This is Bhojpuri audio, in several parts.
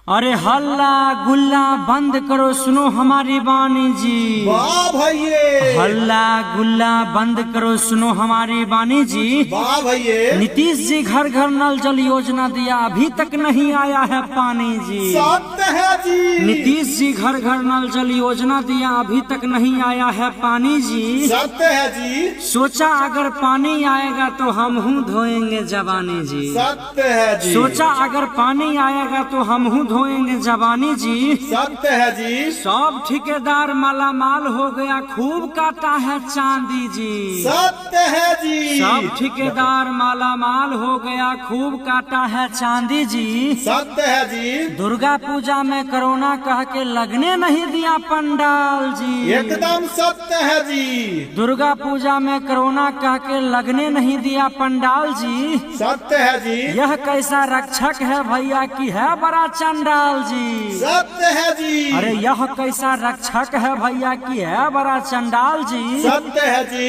अरे हल्ला गुल्ला बंद करो, सुनो हमारी वाणी जी। वाह भैये। हल्ला गुल्ला बंद करो, सुनो हमारी वाणी जी। वाह भैये। नीतीश जी घर घर नल जल योजना दिया, अभी तक नहीं आया है पानी जी। सत्य है जी। नीतीश जी घर घर नल जल योजना दिया, अभी तक नहीं आया है पानी जी। सत्य है जी। सोचा अगर पानी आएगा तो हम हूँ धोएंगे जवानी जी। सत्य है जी। सोचा अगर पानी आएगा तो हम हूँ धोएंगे जवानी जी। सत्य है जी। सब ठेकेदार माला माल हो गया, खूब काटा है चांदी जी। सत्य है जी। सब ठेकेदार माला माल हो गया, खूब काटा है चांदी जी। सत्य है जी। दुर्गा पूजा में कोरोना कह के लगने नहीं दिया पंडाल जी। एकदम सत्य है जी। दुर्गा पूजा में कोरोना कह के लगने नहीं दिया पंडाल जी। सत्य है जी। यह कैसा रक्षक है भैया की है बड़ा चंडाल जी। सत्य है जी। अरे यह कैसा रक्षक है भैया की है बड़ा चंडाल जी। सत्य है जी।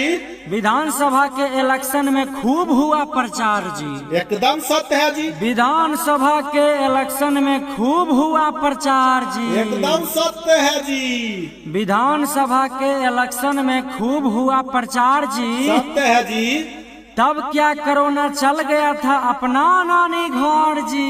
विधानसभा के इलेक्शन में खूब हुआ प्रचार जी। एकदम सत्य है जी। विधानसभा के इलेक्शन में खूब हुआ प्रचार जी। एकदम सत्य है जी। विधानसभा के इलेक्शन में खूब हुआ प्रचार जी। सत्य है जी। तब क्या कोरोना चल गया था अपना नानी घर जी।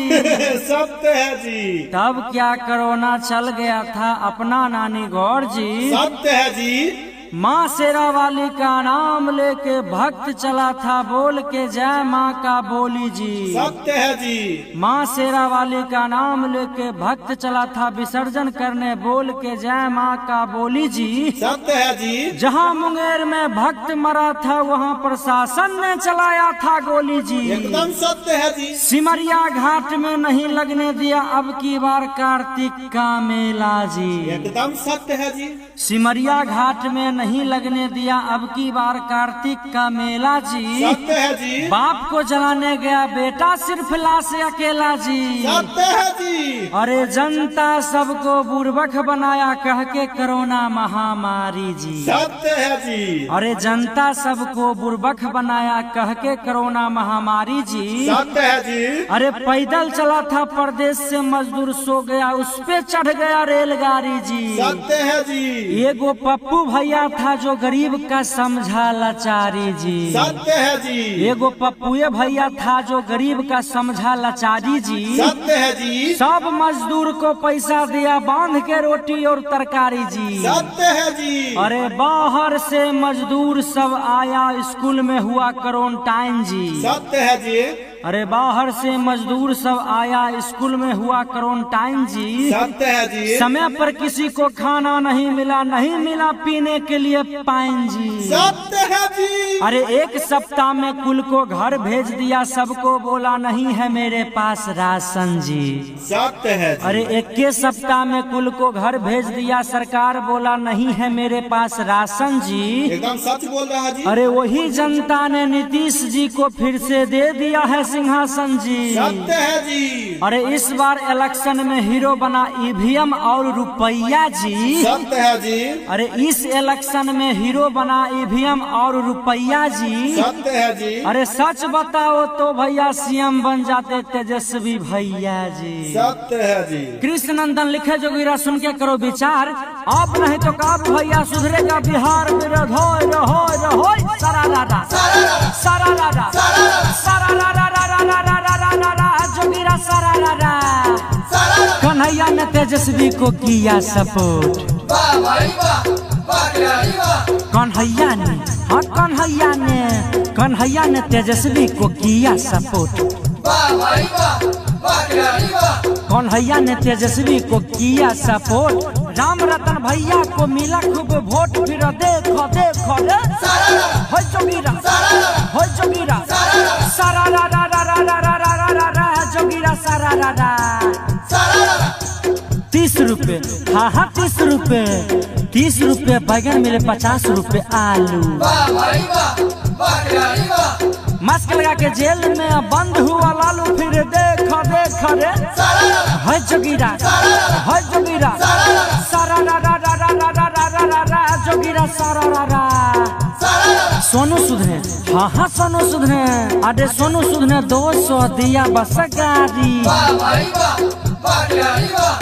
सत्य है जी। तब क्या कोरोना चल गया था अपना नानी घर जी। सत्य है जी। माँ शेरा वाली का नाम लेके भक्त चला था, बोल के जय माँ का बोली जी। सत्य है जी। माँ शेरा वाली का नाम लेके भक्त चला था, विसर्जन करने बोल के जय माँ का बोली जी। सत्य है जी। जहाँ मुंगेर में भक्त मरा था, वहाँ प्रशासन ने चलाया था गोली जी। एकदम सत्य है जी। सिमरिया घाट में नहीं लगने दिया अब की बार कार्तिक का मेला जी। एकदम सत्य है जी। सिमरिया घाट में नहीं लगने दिया अब की बार कार्तिक का मेला जी। सत्य है जी। बाप को जलाने गया बेटा सिर्फ लाश अकेला जी। सत्य है जी। अरे जनता सबको बुर्बक बनाया कह के कोरोना महामारी जी। सत्य है जी। अरे जनता सबको बुर्बक बनाया कह के कोरोना महामारी जी। सत्य है जी। अरे पैदल चला था परदेश से मजदूर, सो गया उस पे चढ़ गया रेलगाड़ी जी। सत्य है जी। एगो पप्पू भैया था जो गरीब का समझा लाचारी जी। सत्य है जी। एगो पप्पूए भैया था जो गरीब का समझा लाचारी जी। सत्य है जी। सब मजदूर को पैसा दिया बांध के रोटी और तरकारी जी। सत्य है जी। अरे बाहर से मजदूर सब आया, स्कूल में हुआ क्वारंटाइन जी। सत्य है जी। अरे बाहर से मजदूर सब आया, स्कूल में हुआ क्वारंटाइन जी। सत्य है जी। समय पर किसी को खाना नहीं मिला, नहीं मिला पीने के लिए पानी जी। सत्य है जी। अरे एक सप्ताह में कुल को घर भेज दिया, सबको बोला नहीं है मेरे पास राशन जी। सत्य है जी। अरे एक सप्ताह में कुल को घर भेज दिया, सरकार बोला नहीं है मेरे पास राशन जी। एकदम सच बोल रहा है जी। अरे वही जनता ने नीतीश जी को फिर से दे दिया है सिंहासन जी। सत्य है जी। अरे इस बार इलेक्शन में हीरो बना ईवीएम और रुपया जी। सत्य है जी। अरे इस इलेक्शन में हीरो बना ईवीएम और रुपया जी। सत्य है जी। अरे सच बताओ तो भैया सीएम बन जाते तेजस्वी भैया जी। सत्य है जी। कृष्ण नंदन लिखे जोगिरा सुन के करो विचार, अब नहीं तो कब भैया सुधरेगा बिहार। विरोध हो रहो रहो सारा राधा सारा राधा सारा राधा जोगिरा सारा राधा। कन्हैया ने तेजस्वी को किया सपोर्ट। कन्हैया ने हाँ कन्हैया ने तेजस्वी को किया सपोर्ट। कन्हैया ने तेजस्वी को किया सपोर्ट। राम रतन भैया को मिला खूब वोट, फिर देखो देखो रे हो जोगिरा सारा राधा जोगिरा सारा राधा। 30 रुपए हाँ 30 रुपए 30 रुपए बैगन मिले, 50 रुपए आलू। मास्क लगा के जेल में बंद हुआ लालू, फिर देखो देखो रे है जोगिरा सारा जोगिरा सारा राधा। सोनू सूद ने हाँ सोनू सूद ने अरे सोनू सूद ने 200 दिया बस गाड़ी।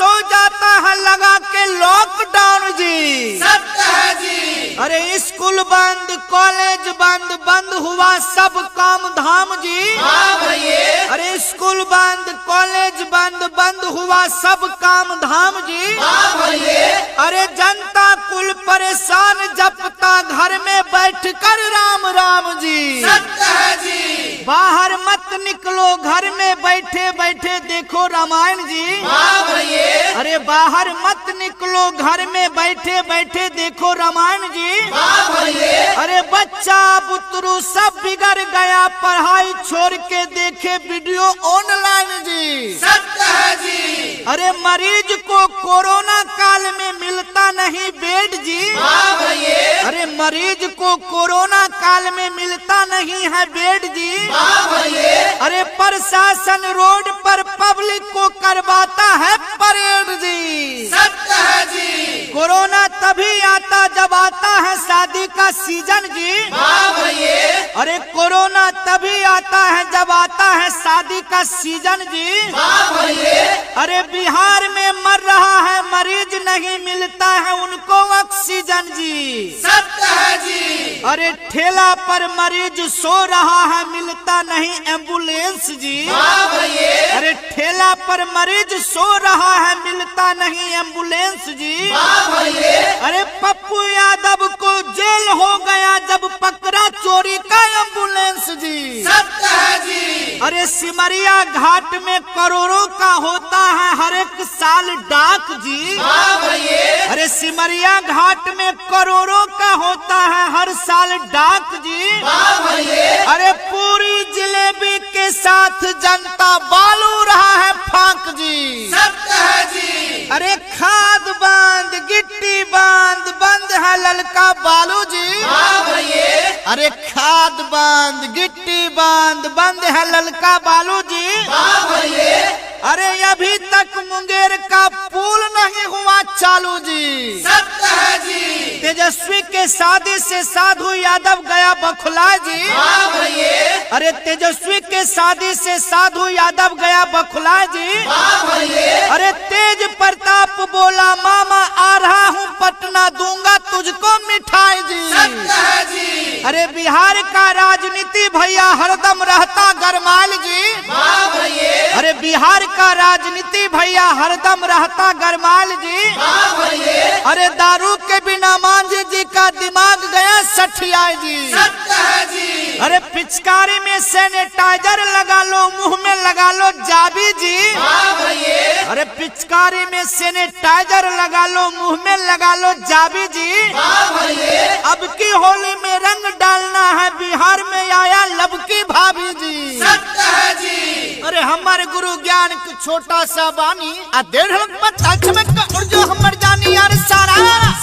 सो जाता है लगा के लॉकडाउन जी। सत्य है जी। अरे स्कूल बंद, कॉलेज बंद, बंद हुआ सब काम धाम जी। वाह भैये। अरे स्कूल बंद, कॉलेज बंद, बंद हुआ सब काम धाम जी। वाह भैये। अरे जनता कुल परेशान जपता घर में बैठकर राम राम जी। सत्य है जी। बाहर मत निकलो, घर में बैठे बैठे देखो रामायण जी। वाह भैये। अरे बाहर मत निकलो, घर में बैठे बैठे देखो रामायण जी। वाह भैये। अरे बच्चा बुतरू सब बिगड़ गया, पढ़ाई छोड़ के देखे वीडियो ऑनलाइन जी। सत्य है जी। अरे मरीज को कोरोना काल में मिलता नहीं बेड जी। वाह भैये। अरे मरीज को कोरोना काल में मिलता नहीं है बेड जी। वाह भैये। अरे प्रशासन रोड पर पब्लिक को करवाता है परेड जी। सत्य है जी। कोरोना तभी आता जब आता है शादी का सीजन जी। वाह भैये। अरे कोरोना तभी आता है जब आता है शादी का सीजन जी। वाह भैये। अरे बिहार में मर रहा है मरीज, नहीं मिलता है उनको ऑक्सीजन जी। सत्य है जी। अरे ठेला पर मरीज सो रहा है, मिलता नहीं एम्बुलेंस जी। वाह भैये। अरे ठेला पर मरीज सो रहा है, मिलता नहीं एम्बुलेंस जी। वाह भैये। अरे पप्पू यादव को जेल हो गया जब पकड़ा चोरी का एम्बुलेंस जी। सत्य है जी। अरे सिमरिया घाट में करोड़ों का होता है हर एक साल डाक जी। वाह भैये। अरे सिमरिया घाट में करोड़ों का होता है हर साल डाक जी। वाह भैये। अरे पूरी जिलेबी के साथ जनता बालू रहा है फाक जी। सत्य है जी। अरे खाद बंद, गिट्टी बंद, बंद है ललका बालू जी। वाह भैये। अरे खाद बंद, गिट्टी बंद, बंद है ललका बालू जी। वाह भैये। अरे अभी तक मुंगेर का पुल नहीं हुआ चालू जी। सत्य है जी। तेजस्वी के शादी से साधु यादव गया बखुला जी। वाह भैये। अरे तेजस्वी के शादी से साधु यादव गया बखुला जी। वाह भैये। अरे तेज प्रताप बोला मामा आ रहा हूँ पटना, दूंगा तुझको मिठाई जी। सत्य है जी। अरे बिहार का राजनीति भैया हरदम रहता गरमाल जी। वाह भैये। अरे बिहार का राजनीति भैया हरदम रहता गरमाल जी। वाह भैये। अरे दारू के बिना मांझी जी का दिमाग गया सठियाई जी। सत्य है जी। अरे पिचकारी में सैनिटाइजर लगा लो, मुंह में लगा लो जाबी जी। वाह भैये। अरे पिचकारी में सैनिटाइजर लगा लो, मुंह में लगा लो जाबी जी। वाह भैये। अब की होली में रंग डालना है, बिहार में आया लबकी भाभी जी। सत्य है जी। अरे हमारे गुरु ज्ञान के छोटा सा बानी आ 1.5 पत्ता चमक और जो हमर जानी यार सारा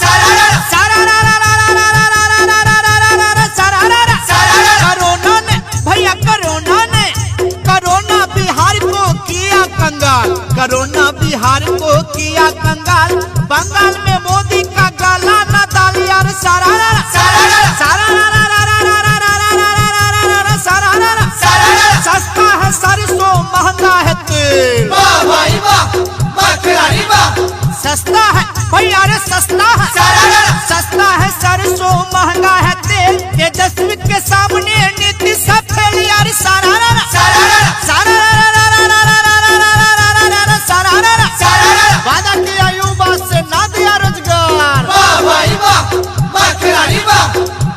सारा सारा कोरोना ने भैया कोरोना बिहार को किया कंगाल, कोरोना बिहार को किया कंगाल। बंगाल में मोदी का गाला न डाल यार सारा सारा सस्ता है सरसों महंगा है तेल। वाह भाई वाह, वाह खिलाड़ी वाह। सस्ता है भैया रे सस्ता है, सस्ता है सरसों महंगा है तेल। तेजस्वी के सामने नीति सब फेल यार सारा वादा किया युवा से ना दिया रोजगार। वाह भाई वाह, वाह खिलाड़ी वाह।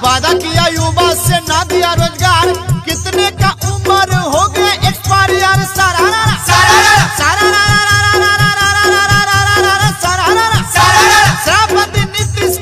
वादा किया युवा से ना दिया रोजगार। कितने का उम्र हो गए एक्सपायर यार सारा श्रावणी नीतीश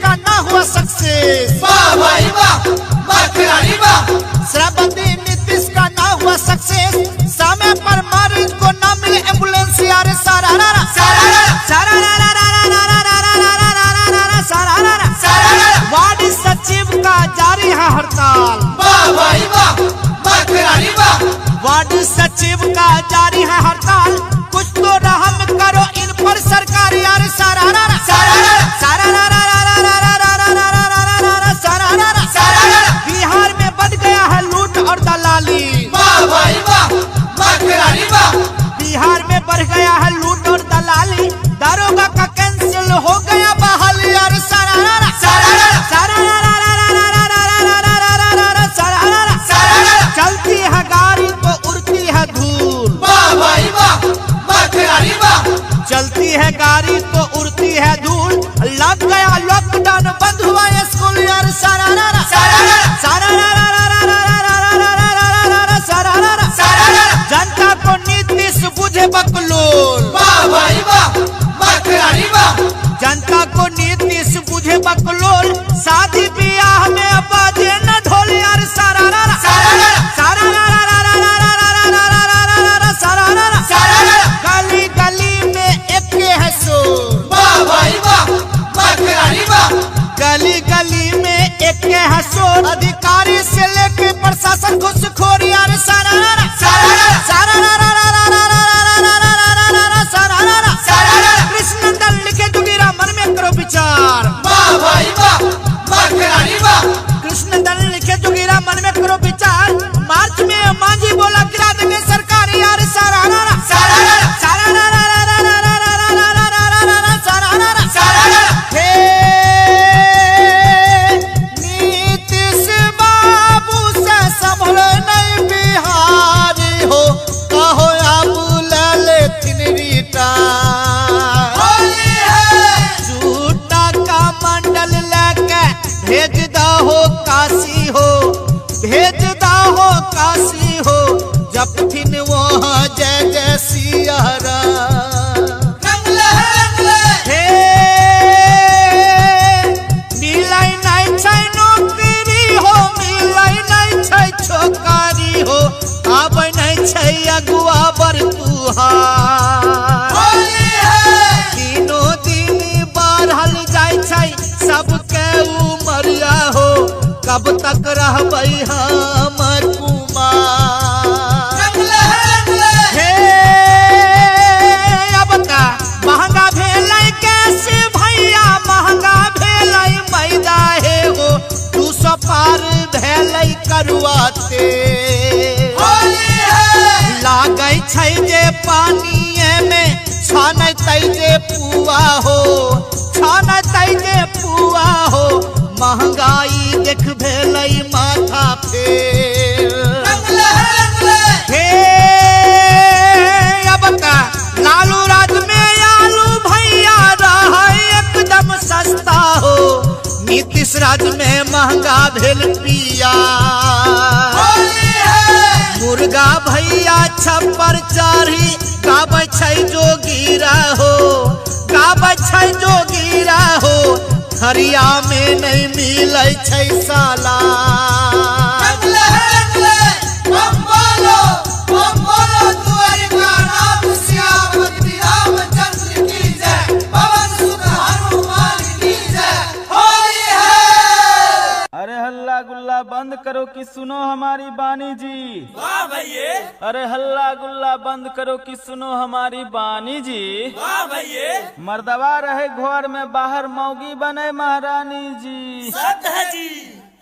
चलती है गाड़ी तो उड़ती है धूल, लग गया लॉकडाउन बंद हुआ स्कूल यार। सारा जनता को नीतीश बुझे बकलोल, वाह भाई वाह, वाह खिलाड़ी वाह। जनता को नीतीश बुझे बकलोल, शादी ब्याह में बाजे न ढोल यार। सारा गली गली में एक है शोर, वाह भाई वाह, वाह खिलाड़ी वाह। गली गली में एक है शोर, अधिकारी से लेके प्रशासन घुसखोर यार। कृष्ण दल लिखे जोगीरा मन में करो विचार, वाह भाई वाह, वाह खिलाड़ी वाह। कृष्ण दल लिखे जोगीरा मन में करो विचार, मार्च में मांझी बोला गिरा देंगे सरकार यार। नीतीश बाबू से संभल नहीं बिहारी हो, कहो अब ले लेथिन रिटायर। होली है, झूठा का मंडल लेके भेज दो काशी हो, भेज दो काशी हो, जब फिर वहाँ जय जय सिया राम। रंगले रंगले, हे मिलाई नहीं छै नौकरी हो, मिलाई नहीं छै छोकरी हो, अब नहीं छै अगुआ बर तुहार। होली है, दिनो दिन बढ़ल जाय छै सबके उमरिया हो, कब तक रहबै हम कुमार। रंगले रंगले, हे अब का महंगा भेलै कैसे भैया, महंगा भेलै मैदा हे हो, 200 पार भेलै करुआ तेल। होली है, लागै छै जे पानिये में छानतै जे पुआ हो, छानतै जे पुआ हो, महंगाई देख भेलै माथा फेर। रंगले रंगले, हे अब का लालू राज में आलू भैया रहे एकदम सस्ता हो, नीतीश राज में महंगा भेल पिया। होली है, मुर्गा भैया छप्पर चारी, गाबै छै जोगीरा हो, गाबै छै जोगीरा हो, हरिया में नहीं मिलै छै साला। रंगले रंगले, हम बोलो द्वारिका नाथ श्यामपति रामचंद्र की जय, पवन सुत हनुमान की जय। होली है, अरे हल्ला गुल्ला बंद करो कि सुनो हमारी बानी जी। वाह भैये, अरे हल्ला गुल्ला बंद करो कि सुनो हमारी बानी जी। वाह भैये, मर्दवा रहे घर में बाहर मौगी बने महारानी जी। सत्य है जी।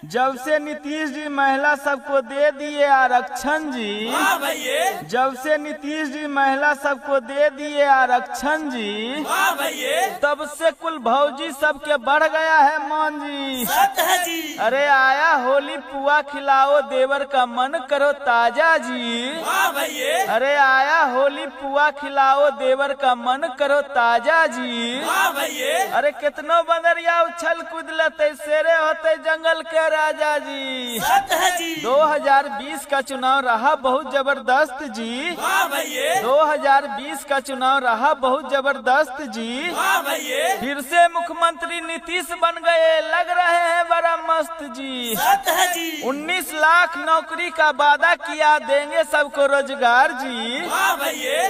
जब से नीतीश जी महिला सबको दे दिए आरक्षण जी, वाह भैये, जब से नीतीश जी महिला सबको दे दिए आरक्षण जी, वाह भैये, तब से कुल भौजी सबके बढ़ गया है मान जी। सत्य है जी। अरे आया होली पुआ खिलाओ देवर का मन करो ताजा जी। वाह भैये, अरे आया होली पुआ खिलाओ देवर का मन करो ताजा जी। वाह भैये, अरे कितनो बंदरिया उछल कूद लेते शेरे होते जंगल के राजा जी। सत्य है जी। 2020 का चुनाव रहा बहुत जबरदस्त जी। वाह भैये, 2020 का चुनाव रहा बहुत जबरदस्त जी। वाह भैये, फिर से मुख्यमंत्री नीतीश बन गए, लग रहे हैं बड़ा मस्त जी। सत्य है जी। 19 लाख नौकरी का वादा किया, देंगे सबको रोजगार जी। वाह भैये,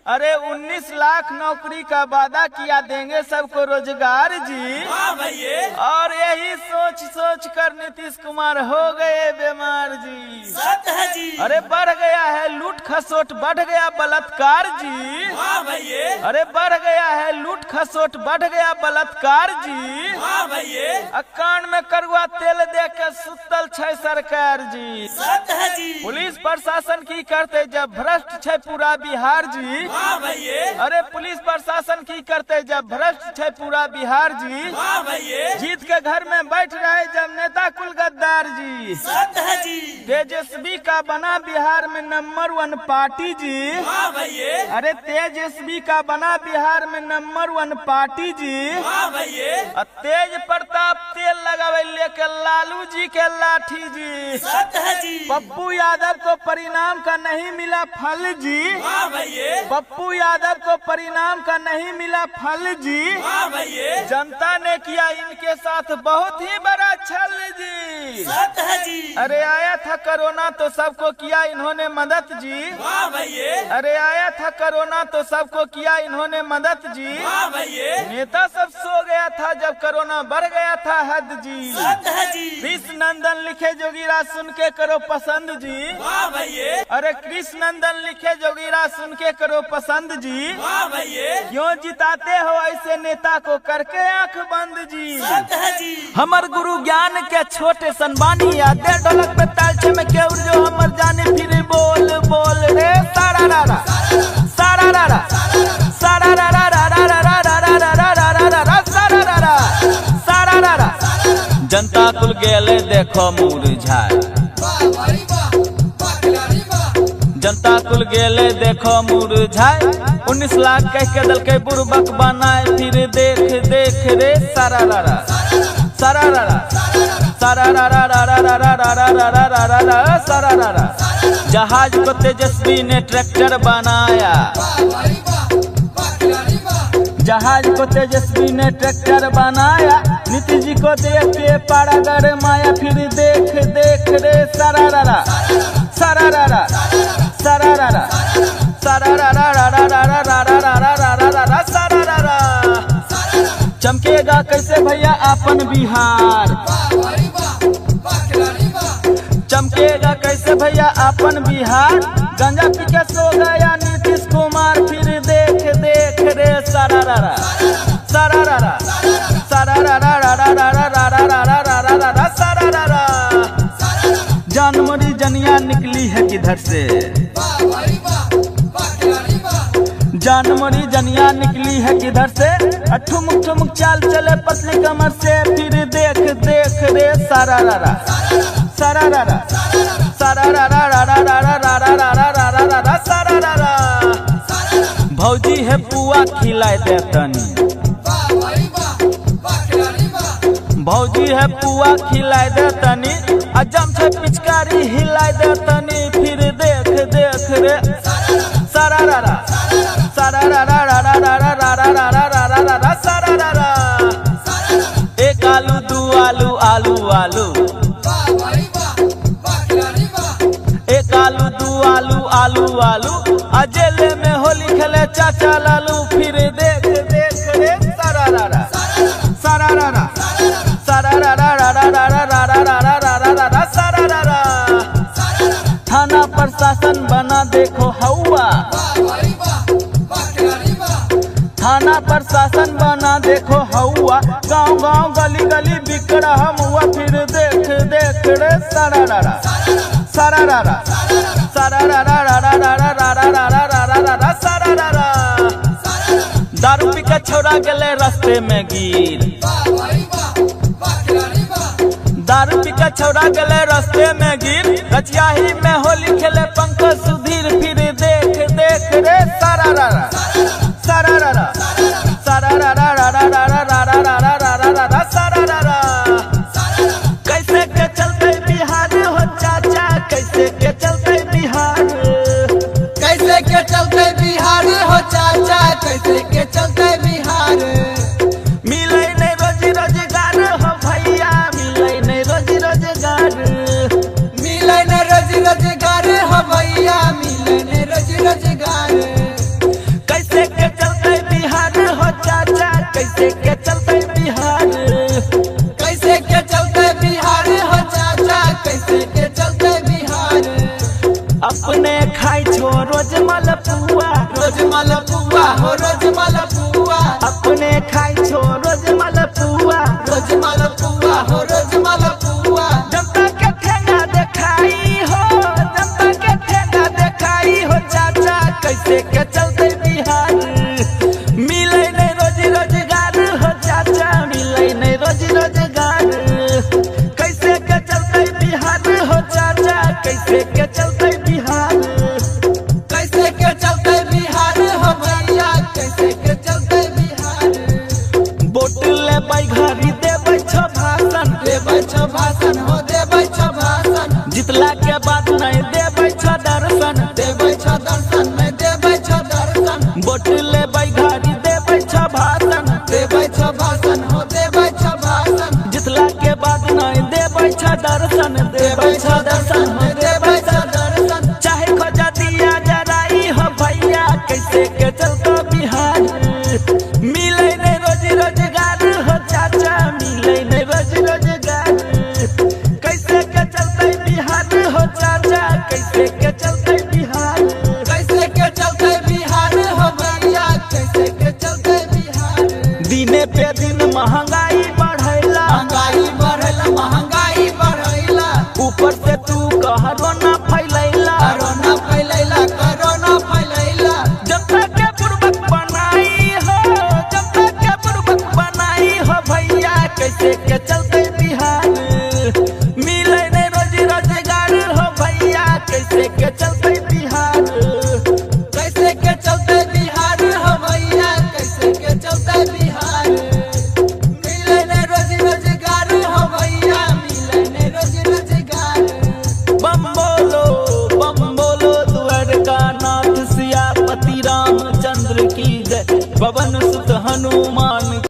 अरे 19 लाख नौकरी का वादा किया, देंगे सबको रोजगार जी। वाह भैये, और यही सोच सोच कर नीतीश कुमार हो गए बीमार जी। सत्य है जी। अरे बढ़ गया है लूट खसोट, बढ़ गया बलात्कार जी। वाह भैये, अरे बढ़ गया है लूट खसोट, बढ़ गया बलात्कार जी। वाह भैये, कान में करुआ तेल दे के सुतल छै सरकार जी। सत्य है जी। पुलिस प्रशासन की करते जब भ्रष्ट छै पूरा बिहार जी। वाह भैये, अरे पुलिस प्रशासन की करते जब भ्रष्ट छै पूरा बिहार जी। वाह भैये, जीत के घर घर में बैठ रहे जब नेता कुल गद्दार जी। सत्य है जी। तेजस्वी का बना बिहार में नंबर 1 पार्टी जी। वाह भैया। अरे तेजस्वी का बना बिहार में नंबर 1 पार्टी जी। वाह भैया। तेज प्रताप तेल लगावे लेके लालू जी के लाठी जी। सत्य है जी। पप्पू यादव को परिणाम का नहीं मिला फल जी। वाह भैया। पप्पू यादव को परिणाम का नहीं मिला फल जी। वाह भैया। जनता ने किया इनके साथ बहुत ही बड़ा छल जी। सत्य है जी। अरे आया था कोरोना तो सबको किया इन्होंने मदद जी। वाह भैया। अरे आया था कोरोना तो सबको किया इन्होंने मदद जी। वाह भैया। नेता सब सो गया था जब कोरोना बढ़ गया था हद जी। सत्य है जी। कृष्ण नंदन लिखे जोगीरा सुन के करो पसंद जी। वाह भैया। अरे कृष्ण नंदन लिखे जोगीरा सुन के करो पसंद जी। वाह भैया। क्यों जिताते हो ऐसे नेता को करके आंख बंद जी। सत्य है जी। हमर गुरु ज्ञान के छोटे सनबानी यादे ढोलक पे ताल छे में केउर जो हमर जाने फिर बोल बोल रे सारा रारा सारा रारा सारा रारा रारा रारा रारा रारा रारा रारा सारा रारा सारा रारा। जनता कुल गेले देखो मुरझाए। जनता कुल गेले देखो मुरझाए। 19 लाख कह के दल के बुरबक बनाए फिर देख देख रे सारा रारा सारा रारा सारा रारा रारा रारा रारा रारा रारा रारा सारा रारा। जहाज को तेजस्वी ने ट्रैक्टर बनाया। जहाज को तेजस्वी ने ट्रैक्टर बनाया। नीतीश जी को देख के पारा गरमाया फिर देख देख रे सारा रारा सारा रारा सारा रारा सारा रारा रारा रारा रारा रारा रारा रारा सारा रारा। चमकेगा कैसे भैया अपन बिहार। चमकेगा कैसे भैया अपन बिहार। गंजा पी के सो गया नीतीश कुमार फिर देख देख रे सारा रारा सारा रारा सारा रारा रारा रारा रारा रारा रारा रारा सारा रारा। जान मरी जनिया निकली है किधर से। जान मरी जनिया निकली है किधर से। ठुमुक ठुमुक चाल चले पतली कमर से फिर देख देख रे सारा रारा सारा रारा सारा रारा रारा रारा रारा रारा रारा रारा सारा रारा। भौजी है पुआ खिलाए दे तनी। भौजी है पुआ खिलाए दे तनी। अजम से पिचकारी हिलाए दे तनी फिर देख देख रे सारा रारा सारा रारा रारा रारा रारा रारा रारा रारा सारा रारा। एक आलू दू आलू आलू आलू। एक आलू दू आलू आलू आलू। अजेले में होली खेले चाचा लालू फिर देख देख रे सारा रारा सारा रारा सारा रारा रारा रारा रारा रारा रारा रारा सारा रारा। थाना प्रशासन बना देखो हवा। थाना प्रशासन बना देखो हवा। गांव गांव गली गली बिक रहा हुआ फिर देख देख रे सारा रारा सारा रारा सारा रारा रारा रारा रारा रारा रारा रारा सारा रारा। दारू पी के छोड़ा गेले रास्ते में गिर। दारू पी के छोड़ा गेले रास्ते में गिर। रचियाही में होली खेले पंकज सुधीर फिर देख देख रे सारा रारा सारा रारा सारा रारा रारा रारा रारा रारा रारा रारा सारा रारा। कैसे के चलते बिहार हो चाचा कैसे के चलते बिहार। कैसे के चलते बिहार हो चाचा कैसे के चलते बिहार। मिले नहीं रोजी रोजगार हो भैया मिले नहीं रोजी रोजगार। मिले न रोजी रोजगार हो भैया मिले न रोजी रोजगार। कैसे के चलते बिहार हो चाचा कैसे के चलते बिहार। कैसे के चलते बिहार हो चाचा कैसे के चलते बिहार। अपने खाई छो रोज मलपुआ। रोज मलपुआ हो रोज मलपुआ। अपने खाई छो रोज मलपुआ। रोज मलपुआ हो रोज मलपुआ। जनता के ठेंगा दिखाई हो। जनता के ठेंगा दिखाई हो चाचा कैसे के चलते बिहार। मिले नहीं रोजी रोजगार हो चाचा मिले नहीं रोजी रोजगार। चुनाई घाटी देबै छ भाषण देबै छ भाषण हो देबै छ भाषण जितला के बाद नहीं देबै छ दर्शन देबै छ दर्शन हो देबै छ दर्शन चाहे खोजा दिया जराई हो भैया कैसे के चलतो बिहार मिले नहीं रोजी रोजगार हो चाचा मिले नहीं रोजी रोजगार कैसे के चलते बिहार हो चाचा कैसे के चलते बिहार कैसे के चलते बिहार हो भैया कैसे के चलते बिहार दिने पे दिन महंगाई बढ़ैला महंगाई बढ़ला ऊपर ऊपर से तू कहरो ना